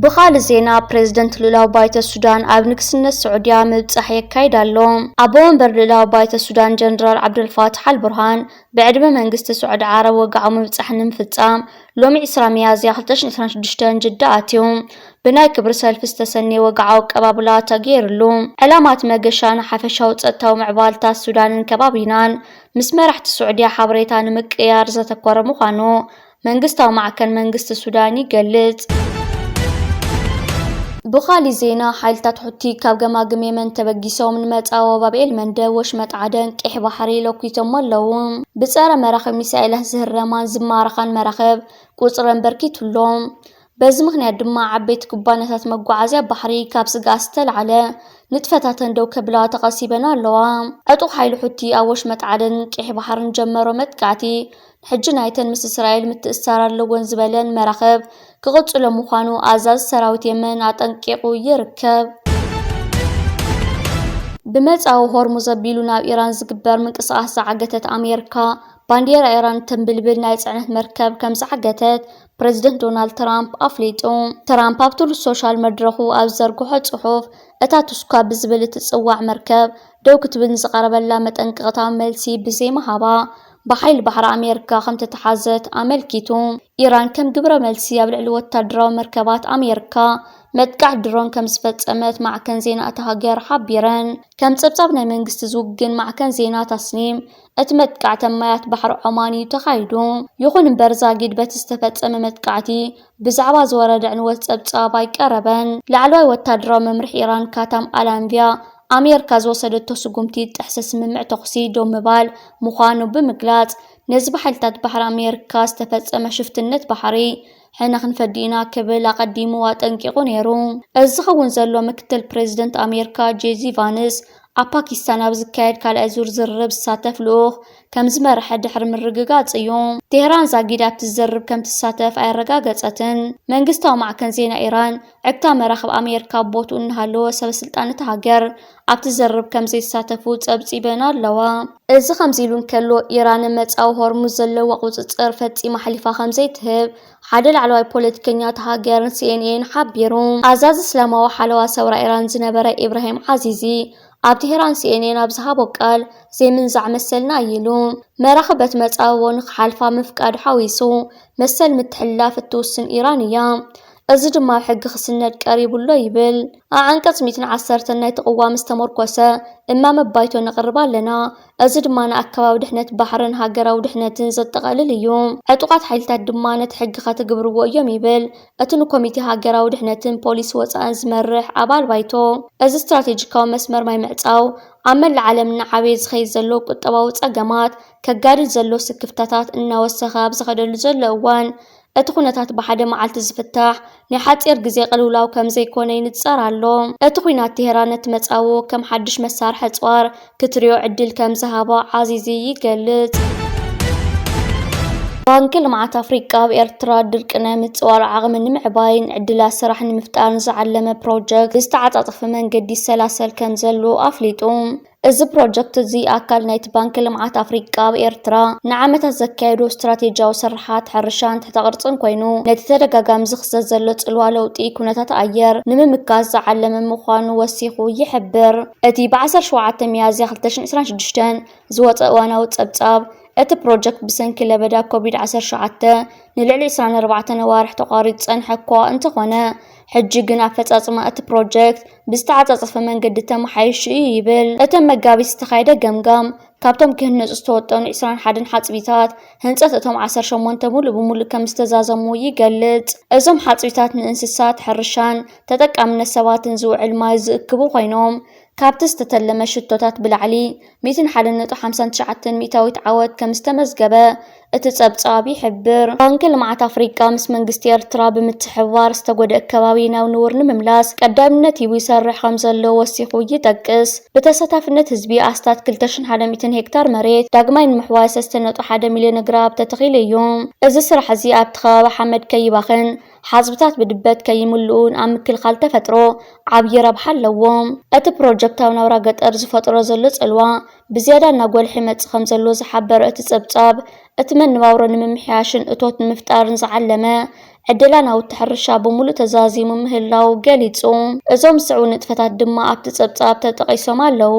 بخال زينا بريزيدنت لولاو بايت السودان أبنكسن السعودية مبصح يكايد اللهم أبوان بر لولاو بايت السودان جنرال عبد الفاتح البرهان بعدما منقست السعود عرب وقعوا مبصح نمفتام لومي إسرامية زي 2026 جداتهم بناي كبر سلف استسني وقعوا كبابلات تغير اللوم علامات مقشان حفشة وتصتاو معبالتا السودان كبابينان مسمرحت السعودية حبريتان مكيار زتكور مخانو منقستاو معكن منقست السوداني قلت بخالي زينا حالتا تحطي كاب جماجم يمن تبجيسو من متأو بابيل من دوش متعدن كح بحري لو كيتم اللوم بصار مراخب مسائله زهر رمان زمارخان مراخب قصرن بركيت اللوم بزمخنا دما عبيت كوبانات مقعازيا بحري كاب سقاستل على نتفتاتن دو كبلا تقاسيبنا اللوام أتو حيل حطي أوش متعدن كح بحرن جمرو متقعتي حجنا يتن مس إسرائيل متأثر اللون زبلن مراخب كغطس لمخانو أزاز سراوت يمن أتنقيقو يركب بمز أو هرمز بيلونا إيران زقبر من قصة سعقتت أمريكا باندير إيران تنبلبل نايس عنه مركب كم سعقتت بريزيدنت دونالد ترامب أفليتو ترامب أبطل السوشيال مدرخو أبزرقو حد صحوف أتاتوسكا بزبلة تصوع مركب دو كتبن زقرب اللامت انقطع ملسي بزي مهابا بحيل بحر أمريكا خمت تحازت أملكيتو إيران كم جبرة ملسية بالعلو التدرى مركبات أمريكا متقع درون كم صفت أمت مع كنزينة تهاجر حبيران كم تبصبنا من قست زوجين مع كنزينة تصنيم اتمتقع تمايات بحر عماني تخايدو يخون برزا جد بتستفت متقعتي بزعبا زورد عن واتساب كربان لعلوي والتدرى ممرح إيران كاتم ألانفيا أمريكا زوصدت سقومتي تحسس ممع تقصي دو مبال مخانو بمقلات نزب حلتات بحر أمريكا استفت أما شفت النت بحري حنا خنفدينا كبل قديمو واتنقيقو نيرو الزخون زلو مكتل بريزيدنت أمريكا جيزي فانس باكستان بزكايد كالأزور زرب ساتف لوخ كم زمر حد حرم الرقاقات يوم تهران زاقيدة بتزرب كم تساتف أي رقاقات منقستاو مع كنزينا إيران عكتا مراخب أمريكا بوتو إنها لو سب سلطانة هاجر أبتزرب كم زي ساتفو تسبسي بينا اللوا إذا خمزيلون كلو إيران متأو هرمز زلو وقوتت فتي محلفة خمزي تهب حدل على بوليتيكيات هاجر CNN حبيرون عزاز إسلامه وحلوة سورة إيران زنبرة إبراهيم عزيزي أبتهران CNN أبزهابو قال زي من زعم السلنا يلون مراخبة متأون حالفة مفقاد حويسو مسل متحلاف التوسن إيرانية أزد ما حق خسنة قريب الله يبل عنكت 110 نايت قوام استمركوسة إما مبايتو نقربا لنا أزد ما نأكبا ودحنة بحرن هاجرا ودحنة زتقالل اليوم عطوقات حيلتا دمانة حق خاتقبرو يوم يبل أتنو كوميتي هاجرا ودحنة بوليس وصان زمرح عبال بايتو أز استراتيجيكاو مسمر ما يمعتاو عمل العالم نعبي زخي زلو قطبا وصاقامات كقاري زلو سكفتاتات إنا وسخاب زخدل زلو أوان أتخونتات بحدا معالت زفتاح نحات إرقزي قلولاو كم زي كوني نتصارالو أتخوينات تهرانت متأوو كم حدش مسار حتصوار كتريو عدل كم زهابا عزيزي يقلت بانك لمعات أفريقيا بإرترا دركنا متصوار عغم النمعباين عدلا سراح نمفتار نزعلم بروجكت استعاد أطف من قدي السلاسل كنزلو أفليتوم إذا بروجكت زي أكل نايت بانك لمعات أفريقيا بإرترا نعمت الزكايدو استراتيجية وسرحات حرشان تحت غرطن كوينو نتترقا قامزخ زلت الوالوطي كونتا تأير نممكاز زعلم مخانو وسيخو يحبر أتي بعسر شوعات ميازي 2026 زوات أوانا وتسبتاب أت بروجكت بسنك لبدا كوفيد 19 نلعلي سنة 4 نوارح تقاريد صنحكوا انتقونا حجيقنا فتاة أت بروجكت بستعطف من قد محايش يبل أتم مقابي استخايدة قمقام كابتم كهن استوطن 21 حاتبيتات هنساتهم 10 شمون تمول بمول كم استزازمو يقلت أزم حاتبيتات من انسسات حرشان تتقع من السوات نزوع الماء زكبو خينوم كابتس تتلم شتوتات بالعلي 259 ميتاويت عود كم استمزقبه اتتصبصاب يحبر بانك لمعات أفريقيا مس منقست إرترا بمتحوار استقود الكبابينا ونور نمملاس قدامنتي ويسرح خمزلو وسيخو يتقس بتستافنت هزبي أستات كلتشن 100 هكتار مريت داقمين محواس استنطو 1 مليون جراب تتغيل يوم إذا سرح زي أبتخا وحمد كيباخن حاسبتات بدبت كيملون أم كل خالته فترو عبي ربح اللوم أت بروجكتاونا وراقت أرز فترة زلت الوا بزيادة نقول حمد خمزلو زحبر اتتصبصاب اتمنى باورن ممحياشن اتوت مفتار نزعلمه ዕድላ ናውቲ ሕርሻ ብምሉእ ተዛዚሙ ምህላው ገሊጹ እዞም ዝስዕቡ ንጥፈታት ድማ ኣብቲ ጸብጻብ ተጠቒሶም ኣለዉ።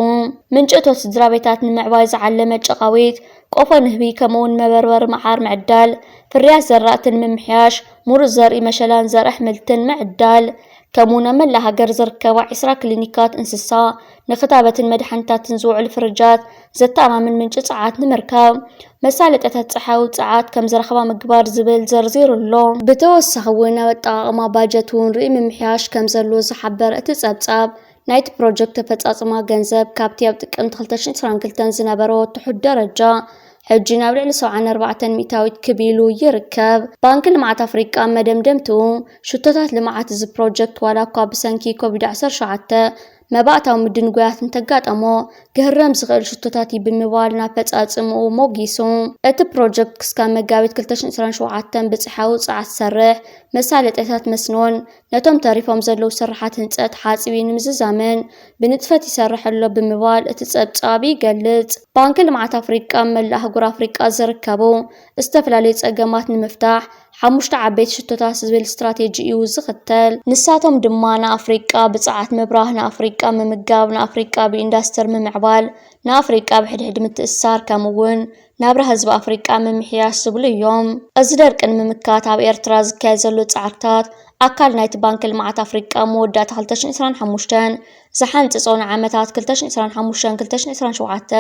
ምንጭቶት ስድራ ቤታት ንምዕባይ ዝዓለመ ጨቓዊት ቆፎ ንህቢ ከምኡውን መበርበሪ መዓር ምዕዳል ፍርያት ዘራእትን ምምሕያሽ ሙሩፅ ዘርኢ መሸላን ዘርኢ ኣሕምልትን ምዕዳል ከምኡውን ኣብ መላእ ሃገር ዝርከባ 20 ክሊኒካት እንስሳ ንኽታበትን መድሓኒታትን ዝውዕሉ ፍርጃት ዘተኣማምን ምንጪ ፀዓት ንምርካብ መሳለጥያታት ፀሓዊ ፀዓት ከም ዝረኸባ ምግባር ዝብል ዘርዚሩ ኣሎ። ብተወሳኺ እውን ኣብ ኣጠቓቕማ ባጀት እውን ርኢ ምምሕያሽ ከም ዘለዎ ዝሓበር እቲ ጸብጻብ ናይቲ ፕሮጀክት ተፈጻጽማ ገንዘብ ካብቲ ኣብ ጥቅምቲ 2022 ዝነበሮ ትሑት ደረጃ ሕጂ ናብ ልዕሊ 74 ሚእታዊት ክቢሉ ይርከብ። ባንኪ ልምዓት ኣፍሪቃ መደምደምትኡ ሽቶታት ልምዓት እዚ ፕሮጀክት ዋላ እኳ ብሰንኪ ኮቪድ-19 መባእታዊ ምድንጓያት እንተጋጠሞ ክህረም ዝኽእል ሽቶታት ብምባል ናብ ፈጻጽምኡ ሞጊሱ እቲ ፕሮጀክት ክሳብ መጋቢት 2027 ብፅሓዊ ፀዓት ዝሰርሕ መሳለጥያታት መስኖን ነቶም ተሪፎም ዘለው ስራሓት ህንፀት ሓፂቢ ንምዝዛመን ብንጥፈት ይሰርሕ ኣሎ ብምባል እቲ ጸብጻብ ይገልጽ። ባንኪ ልምዓት ኣፍሪቃ መላእ ኣህጉር ኣፍሪቃ ዝርከቡ ዝተፈላለዩ ጸገማት ንምፍታሕ 5 ዓበይቲ ሽቶታት ዝብል ስትራቴጂ እዩ ዝኽተል። ንሳቶም ድማ ንኣፍሪቃ ብፀዓት ምብራህ፣ ንኣፍሪቃ ምምጋብ፣ ንኣፍሪቃ ብኢንዳስትሪ ምምዕባል፣ ንኣፍሪቃ ብሕድሕድ ምትእስሳር ከምኡውን ናብራ ህዝቢ ኣፍሪቃ ምምሕያሽ ዝብሉ እዮም። እዚ ደርቂ ንምምካት ኣብ ኤርትራ ዝካየድ ዘሎ ጻዕርታት ኣካል ናይቲ ባንኪ ልምዓት ኣፍሪቃ መወዳእታ 2025 ዝሓንፅጾ ንዓመታት 2025-2027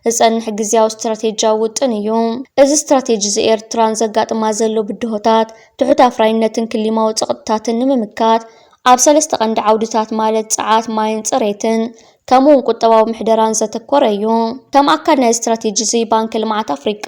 ዝጸንሕ ግዝያዊ ስትራቴጂያዊ ውጥን እዩ። እዚ ስትራቴጂ እዚ ኤርትራን ዘጋጥማ ዘሎ ብድሆታት ትሑት ኣፍራይነትን ክሊማዊ ፀቕጥታትን ንምምካት ኣብ 3 ቀንዲ ዓውድታት ማለት ፀዓት፣ ማይን ፅሬትን ከምኡውን ቁጠባዊ ምሕደራን ዘተኮረ እዩ። ከም ኣካል ናይ ስትራቴጂ እዚ ባንኪ ልምዓት ኣፍሪቃ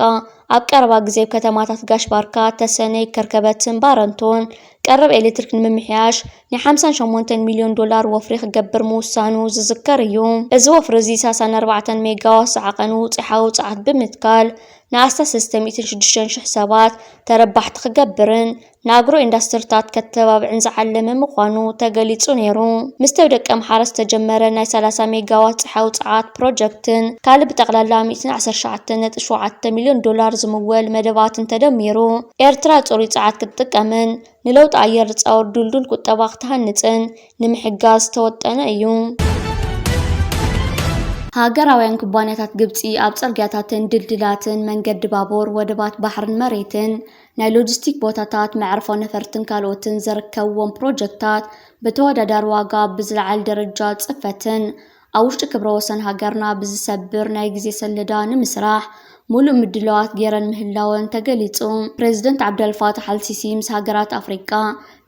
ኣብ ቀረባ ግዜ ከተማታት ጋሽ ባርካ፣ ተሰነይ፣ ከርከበትን ባረንቶን ቀረብ ኤሌክትሪክ ንምምሕያሽ ን$58 ሚልዮን ወፍሪ ክገብር ምውሳኑ ዝዝከር እዩ። እዚ ወፍሪ እዚ 64 ሜጋዋት ዝዓቐኑ ፅሓዊ ፀዓት ብምትካል ንኣስታት 306,000 ሰባት ተረባሕቲ ክገብርን ንኣግሮ ኢንዳስትሪታት ከተባብዕን ዝዓለመ ምዃኑ ተገሊጹ ነይሩ። ምስ ተወደቀ ምሓረ ዝተጀመረ ናይ 30 ሜጋዋት ፅሓዊ ፀዓት ፕሮጀክትን ካልእ ብጠቕላላ $119.7 ሚልዮን ዝምወል መደባትን ተደሚሩ ኤርትራ ጽሩይ ፀዓት ክትጥቀምን ንለውጢ ኣየር ዝፃወር ዱልዱል ቁጠባ ክትሃንፅን ንምሕጋዝ ተወጠነ እዩ። ሃገራውያን ኩባንያታት ግብፂ ኣብ ጽርግያታትን ድልድላትን መንገዲ ባቡር ወደባት ባሕርን መሬትን ናይ ሎጂስቲክ ቦታታት መዕርፎ ነፈርትን ካልኦትን ዝርከብዎም ፕሮጀክታት ብተወዳዳሪ ዋጋ ብዝለዓለ ደረጃ ጽፈትን ኣብ ውሽጢ ክብረ ወሰን ሃገርና ብዝሰብር ናይ ግዜ ሰሌዳ ንምስራሕ ሙሉእ ምድላዋት ገይረን ምህላወን ተገሊጹ። ፕሬዚደንት ዓብደልፋታሕ አልሲሲ ምስ ሃገራት ኣፍሪቃ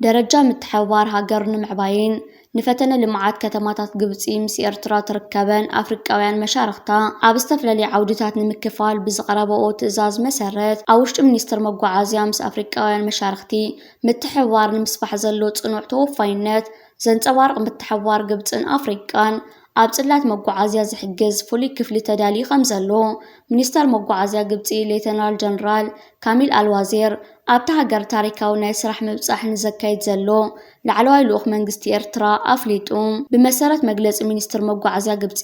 ደረጃ ምትሕብባር ሃገር ንምዕባይን ንፈተነ ልምዓት ከተማታት ግብፂ ምስ ኤርትራ ትርከበን ኣፍሪቃውያን መሻርክታ ኣብ ዝተፈላለዩ ዓውድታት ንምክፋል ብዝቐረበኦ ትእዛዝ መሰረት ኣብ ውሽጢ ሚኒስትር መጓዓዝያ ምስ ኣፍሪቃውያን መሻርክቲ ምትሕብባር ንምስፋሕ ዘሎ ጽኑዕ ተወፋይነት ዘንጸባርቕ ምትሕብባር ግብፅን ኣፍሪቃን ኣብ ጽላት መጓዓዝያ ዝሕግዝ ፍሉይ ክፍሊ ተዳልዩ ከም ዘሎ ሚኒስተር መጓዓዝያ ግብፂ ሌተናል ጀነራል ካሚል አልዋዚር ኣብታ ሃገር ታሪካዊ ናይ ስራሕ ምብጻሕ ንዘካይድ ዘሎ ላዕለዋይ ልኡኽ መንግስቲ ኤርትራ ኣፍሊጡ። ብመሰረት መግለፂ ሚኒስትር መጓዓዝያ ግብፂ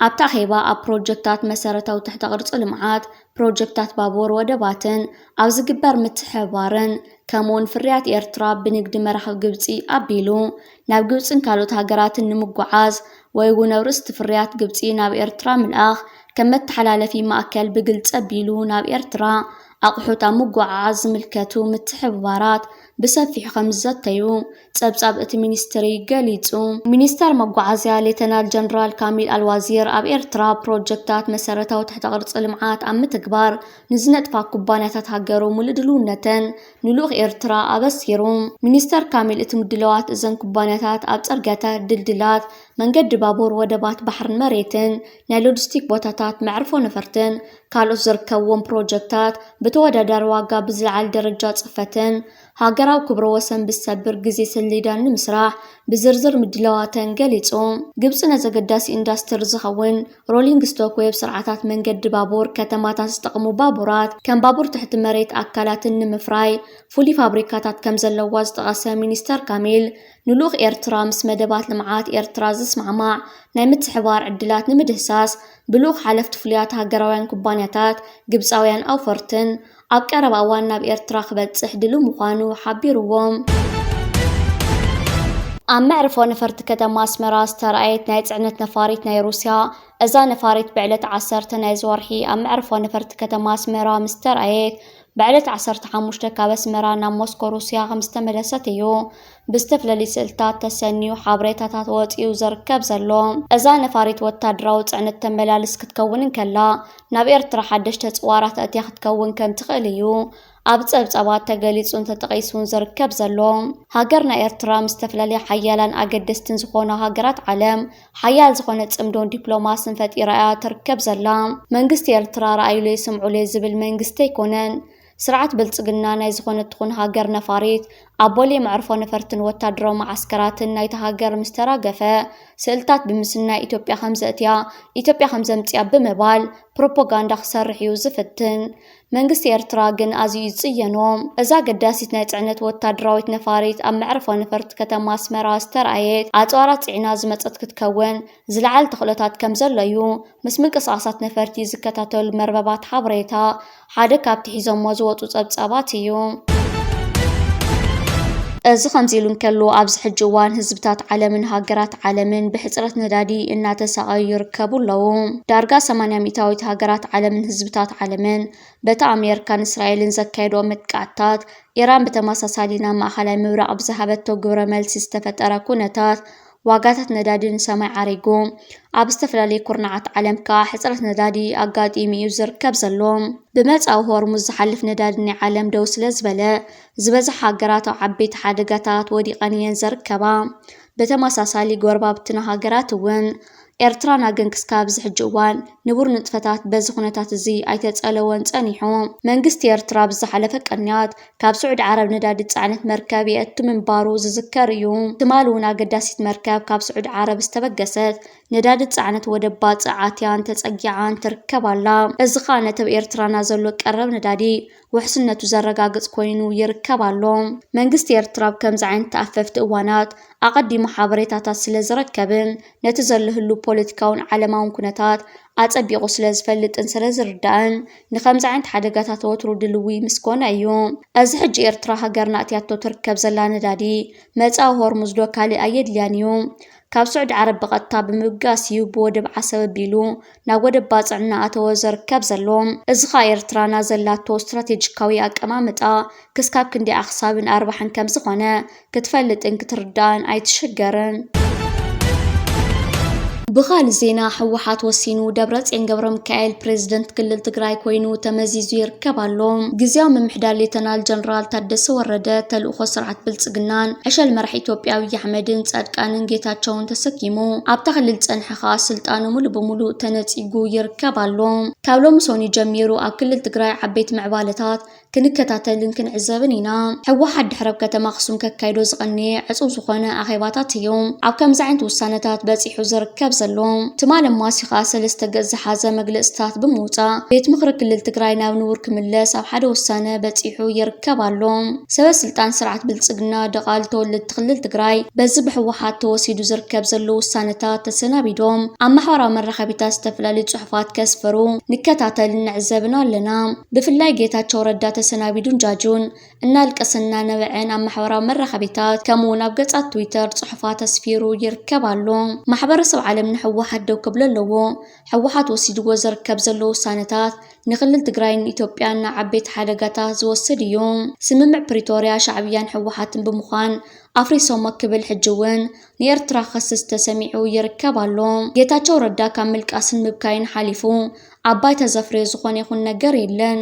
ኣብታ ኼባ ኣብ ፕሮጀክታት መሰረታዊ ትሕተ ቅርፂ ልምዓት ፕሮጀክታት ባቡር ወደባትን ኣብ ዝግበር ምትሕብባርን ከምኡውን ፍርያት ኤርትራ ብንግዲ መራኸቢ ግብፂ ኣቢሉ ናብ ግብፅን ካልኦት ሃገራትን ንምጓዓዝ ወይ እውን ኣብ ርእስቲ ፍርያት ግብፂ ናብ ኤርትራ ምልኣኽ ከም መተሓላለፊ ማእከል ብግልፂ ኣቢሉ ናብ ኤርትራ ኣቑሑት ኣብ ምጉዕዓዝ ዝምልከቱ ምትሕብባራት ብሰፊሑ ከም ዝዘተዩ ጸብጻብ እቲ ሚኒስትሪ ገሊጹ። ሚኒስተር መጓዓዝያ ሌተናል ጀነራል ካሚል አልዋዚር ኣብ ኤርትራ ፕሮጀክታት መሰረታዊ ትሕተ ቅርፂ ልምዓት ኣብ ምትግባር ንዝነጥፋ ኩባንያታት ሃገሩ ሙሉእ ድልውነተን ንልኡኽ ኤርትራ ኣበሲሩ። ሚኒስተር ካሚል እቲ ምድለዋት እዘን ኩባንያታት ኣብ ጽርግያታት፣ ድልድላት፣ መንገዲ ባቡር፣ ወደባት ባሕርን መሬትን ናይ ሎጂስቲክ ቦታታት መዕርፎ ነፈርትን ካልኦት ዝርከብዎም ፕሮጀክታት ብተወዳዳሪ ዋጋ ብዝለዓለ ደረጃ ጽፈትን ሃገራዊ ክብረ ወሰን ብዝሰብር ግዜ ሰሌዳን ንምስራሕ ብዝርዝር ምድላዋተን ገሊጹ። ግብፂ ነዘገዳሲ ኢንዳስትሪ ዝኸውን ሮሊንግ ስቶክ ዌብ ስርዓታት መንገዲ ባቡር ከተማታት ዝጠቕሙ ባቡራት ከም ባቡር ትሕቲ መሬት ኣካላትን ንምፍራይ ፍሉይ ፋብሪካታት ከም ዘለዋ ዝጠቐሰ ሚኒስተር ካሚል ንልኡኽ ኤርትራ ምስ መደባት ልምዓት ኤርትራ ዝስማዕማዕ ናይ ምትሕብባር ዕድላት ንምድህሳስ ብልኡኽ ሓለፍቲ ፍሉያት ሃገራውያን ኩባንያታት ግብፃውያን ኣውፈርትን ኣብ ቀረባ እዋን ናብ ኤርትራ ክበጽሕ ድሉው ምዃኑ ሓቢርዎም። ኣብ መዕርፎ ነፈርቲ ከተማ ኣስመራ ዝተረኣየት ናይ ጽዕነት ነፋሪት ናይ ሩስያ እዛ ነፋሪት ብዕለት 10 ናይ ዝወርሒ ኣብ መዕርፎ ነፈርቲ ከተማ ኣስመራ ምስ ተረኣየት بعد 15 ካብ ኣስመራ ናብ ሞስኮ ሩስያ ከም ዝተመለሰት እዩ ብዝተፈላለዩ ስእልታት ተሰኒዩ ሓበሬታታት ወፂኡ ዝርከብ ዘሎ እዛ ነፋሪት ወታደራዊ ጽዕነት ተመላልስ ክትከውን ከላ ናብ ኤርትራ ሓደሽተ ጽዋራት ኣትያ ክትከውን ከም ትኽእል እዩ ኣብ ጸብጸባት ተገሊጹን ተጠቂሱን ዝርከብ ዘሎ ሃገርና ኤርትራ ምስ ተፈላለዩ ሓያላን ኣገደስትን ዝኾኑ ሃገራት ዓለም ሓያል ዝኾነ ጽምዶን ዲፕሎማስን ፈጢራ ትርከብ ዘላ መንግስቲ ኤርትራ ረኣይሉ ይስምዑሉ ዝብል መንግስቲ ኣይኮነን ስርዓት ብልጽግና ናይ ዝኾነት ትኹን ሃገር ነፋሪት ኣቦሌ መዕርፎ ነፈርትን ወታደራዊ ማዓስከራትን ናይቲ ሃገር ምስተራገፈ ስእልታት ብምስና ኢትዮጵያ ከምዘእትያ ኢትዮጵያ ከምዘምጽያ ብምባል ፕሮፓጋንዳ ክሰርሕ እዩ ዝፍትን መንግስቲ ኤርትራ ግን ኣዝዩ ይጽየኖ እዛ ገዳሲት ናይ ጽዕነት ወታደራዊት ነፋሪት ኣብ መዕርፎ ነፈርቲ ከተማ ኣስመራ ዝተረኣየት ኣጽዋራት ጽዕና ዝመጸት ክትከውን ዝለዓል ተኽእሎታት ከም ዘሎ እዩ ምስ ምንቅስቓሳት ነፈርቲ ዝከታተሉ መርበባት ሓበሬታ ሓደ ካብቲ ሒዞሞ ዝወጹ ጸብጻባት እዩ እዚ ከምዚሉን ከሎ ኣብዚ ሕጂ እዋን ህዝብታት ዓለምን ሃገራት ዓለምን ብሕጽረት ነዳዲ እናተሰቃዩ ይርከቡ ኣለዉ ዳርጋ 80 ሚታዊት ሃገራት ዓለምን ህዝብታት ዓለምን በታ ኣሜሪካን እስራኤልን ዘካየዶ መጥቃዕታት ኢራን በተመሳሳሊና ማእኸላይ ምብራቅ ብዝሃበቶ ግብረ መልሲ ዝተፈጠረ ኩነታት ዋጋታት ነዳዲን ሰማይ ዓሪጉ ኣብ ዝተፈላለዩ ኩርናዓት ዓለም ካ ሕጽረት ነዳዲ ኣጋጢሙ እዩ ዝርከብ ዘሎ ብመጻው ሆርሙዝ ዝሓልፍ ነዳዲ ናይ ዓለም ደው ስለ ዝበለ ዝበዝሕ ሃገራት ኣብ ዓበይቲ ሓደጋታት ወዲቐን እየን ዝርከባ በተመሳሳሊ ጎረባብትና ሃገራት እውን ኤርትራ ናገን ክስካብ ዝሕጂ እዋን ንቡር ንጥፈታት በዚ ኩነታት እዚ ኣይተጸለወን ጸኒሑ መንግስቲ ኤርትራ ብዝሓለፈ ቀንያት ካብ ስዑድ ዓረብ ነዳዲ ጻዕነት መርከብ የእቱ ምንባሩ ዝዝከር እዩ ትማል እውን ኣገዳሲት መርከብ ካብ ስዑድ ዓረብ ዝተበገሰት ነዳዲ ጻዕነት ወደባ ጻዓትያን ተጸጊዓን ትርከባላ እዚ ኸ ነተብ ኤርትራና ዘሎ ቀረብ ነዳዲ ውሕስነቱ ዘረጋግጽ ኮይኑ ይርከባሎ መንግስቲ ኤርትራ ከምዚ ዓይነት ተኣፈፍቲ እዋናት ኣቀዲሙ ሓበሬታታት ስለ ዝረከብን ነቲ ዘለህሉ ፖለቲካውን ዓለማውን ኩነታት ኣጸቢቑ ስለ ዝፈልጥን ስለ ዝርዳእን ንከምዚ ዓይነት ሓደጋታት ወትሩ ድልዊ ምስኮነ እዩ እዚ ሕጂ ኤርትራ ሃገርና እትያቶ ትርከብ ዘላ ነዳዲ መጻው ሆርሙዝ ዶ ካልእ ኣየድልያን እዩ ካብ ስዑድ ዓረብ በቐጥታ ብምብጋስ እዩ ብወደብ ዓሰብ ኣቢሉ ናብ ወደብ ባጽዕና ኣተወ ዝርከብ ዘሎ እዚ ኸ ኤርትራና ዘላቶ ስትራቴጂካዊ ኣቀማምጣ ክስካብ ክንደይ ኣኽሳብን ኣርባሕን ከም ዝኾነ ክትፈልጥን ክትርዳእን ኣይትሽገርን بخال زينا حوحات وسينو دبرتين ገብረ ሚካኤል ፕሬዝዳንት ክልል ትግራይ ኮይኑ ተመዚዙ ይርከባሉ ግዜያዊ ምምሕዳር ሌተናል ጀነራል ታደሰ ወረደ ተልእኾ ስርዓት ብልጽግናን ዕሸል መራሒ ኢትዮጵያዊ ኣሕመድን ጻድቃንን ጌታቸውን ተሰኪሙ ኣብ ተኽልል ጸንሐኻ ስልጣኑ ሙሉ በሙሉ ተነጺጉ ይርከባሉ ካብ ሎሚ ሰኒ ጀሚሩ ኣብ ክልል ትግራይ ዓበይቲ ምዕባለታት ክንከታተልን ክንዕዘብን ኢና ሕወሓት ድሕረብ ከተማ ኣክሱም ከካይዶ ዝቐነየ ዕጹው ዝኾነ ኣኼባታት እዩ ኣብ ከምዚ ዓይነት ውሳነታት በፂሑ ዝርከብ ዘሎ ትማል ማሲኻ ሰለስተ ገጽ ዝሓዘ መግለጽታት ብምውጻእ ቤት ምክሪ ክልል ትግራይ ናብ ንቡር ክምለስ ኣብ ሓደ ውሳነ በፂሑ ይርከብ ኣሎ ሰበ ስልጣን ስርዓት ብልጽግና ደቓል ተወልድ ክልል ትግራይ በዚ ብሕወሓት ተወሲዱ ዝርከብ ዘሎ ውሳነታት ተሰናቢዶም ኣብ ማሕበራዊ መራኸቢታት ዝተፈላለዩ ጽሑፋት ከስፈሩ ንከታተልን ንዕዘብን ኣለና ብፍላይ ጌታቸው ረዳ ተሰናቢዱን ጃጁን እናልቀሰና ነበዕን ኣብ ማሕበራዊ መራኸቢታት ከምኡውን ኣብ ገጻት ትዊተር ጽሑፋት ኣስፊሩ ይርከብ ኣሎ ማሕበረሰብ ዓለም ንሕወሓት ደው ክብል ኣለዎ ሕወሓት ወሲድዎ ዝርከብ ዘሎ ውሳነታት ንክልል ትግራይን ኢትዮጵያን ዓበይቲ ሓደጋታት ዝወስድ እዩ ስምምዕ ፕሪቶሪያ ሻዕብያን ሕወሓትን ብምዃን ኣፍሪሶም ክብል ሕጅውን ንኤርትራ ክስስ ተሰሚዑ ይርከብ ኣሎ ጌታቸው ረዳ ካብ ምልቃስን ምብካይን ሓሊፉ ኣባይ ተዘፍረ ዝኾነ ይኹን ነገር የለን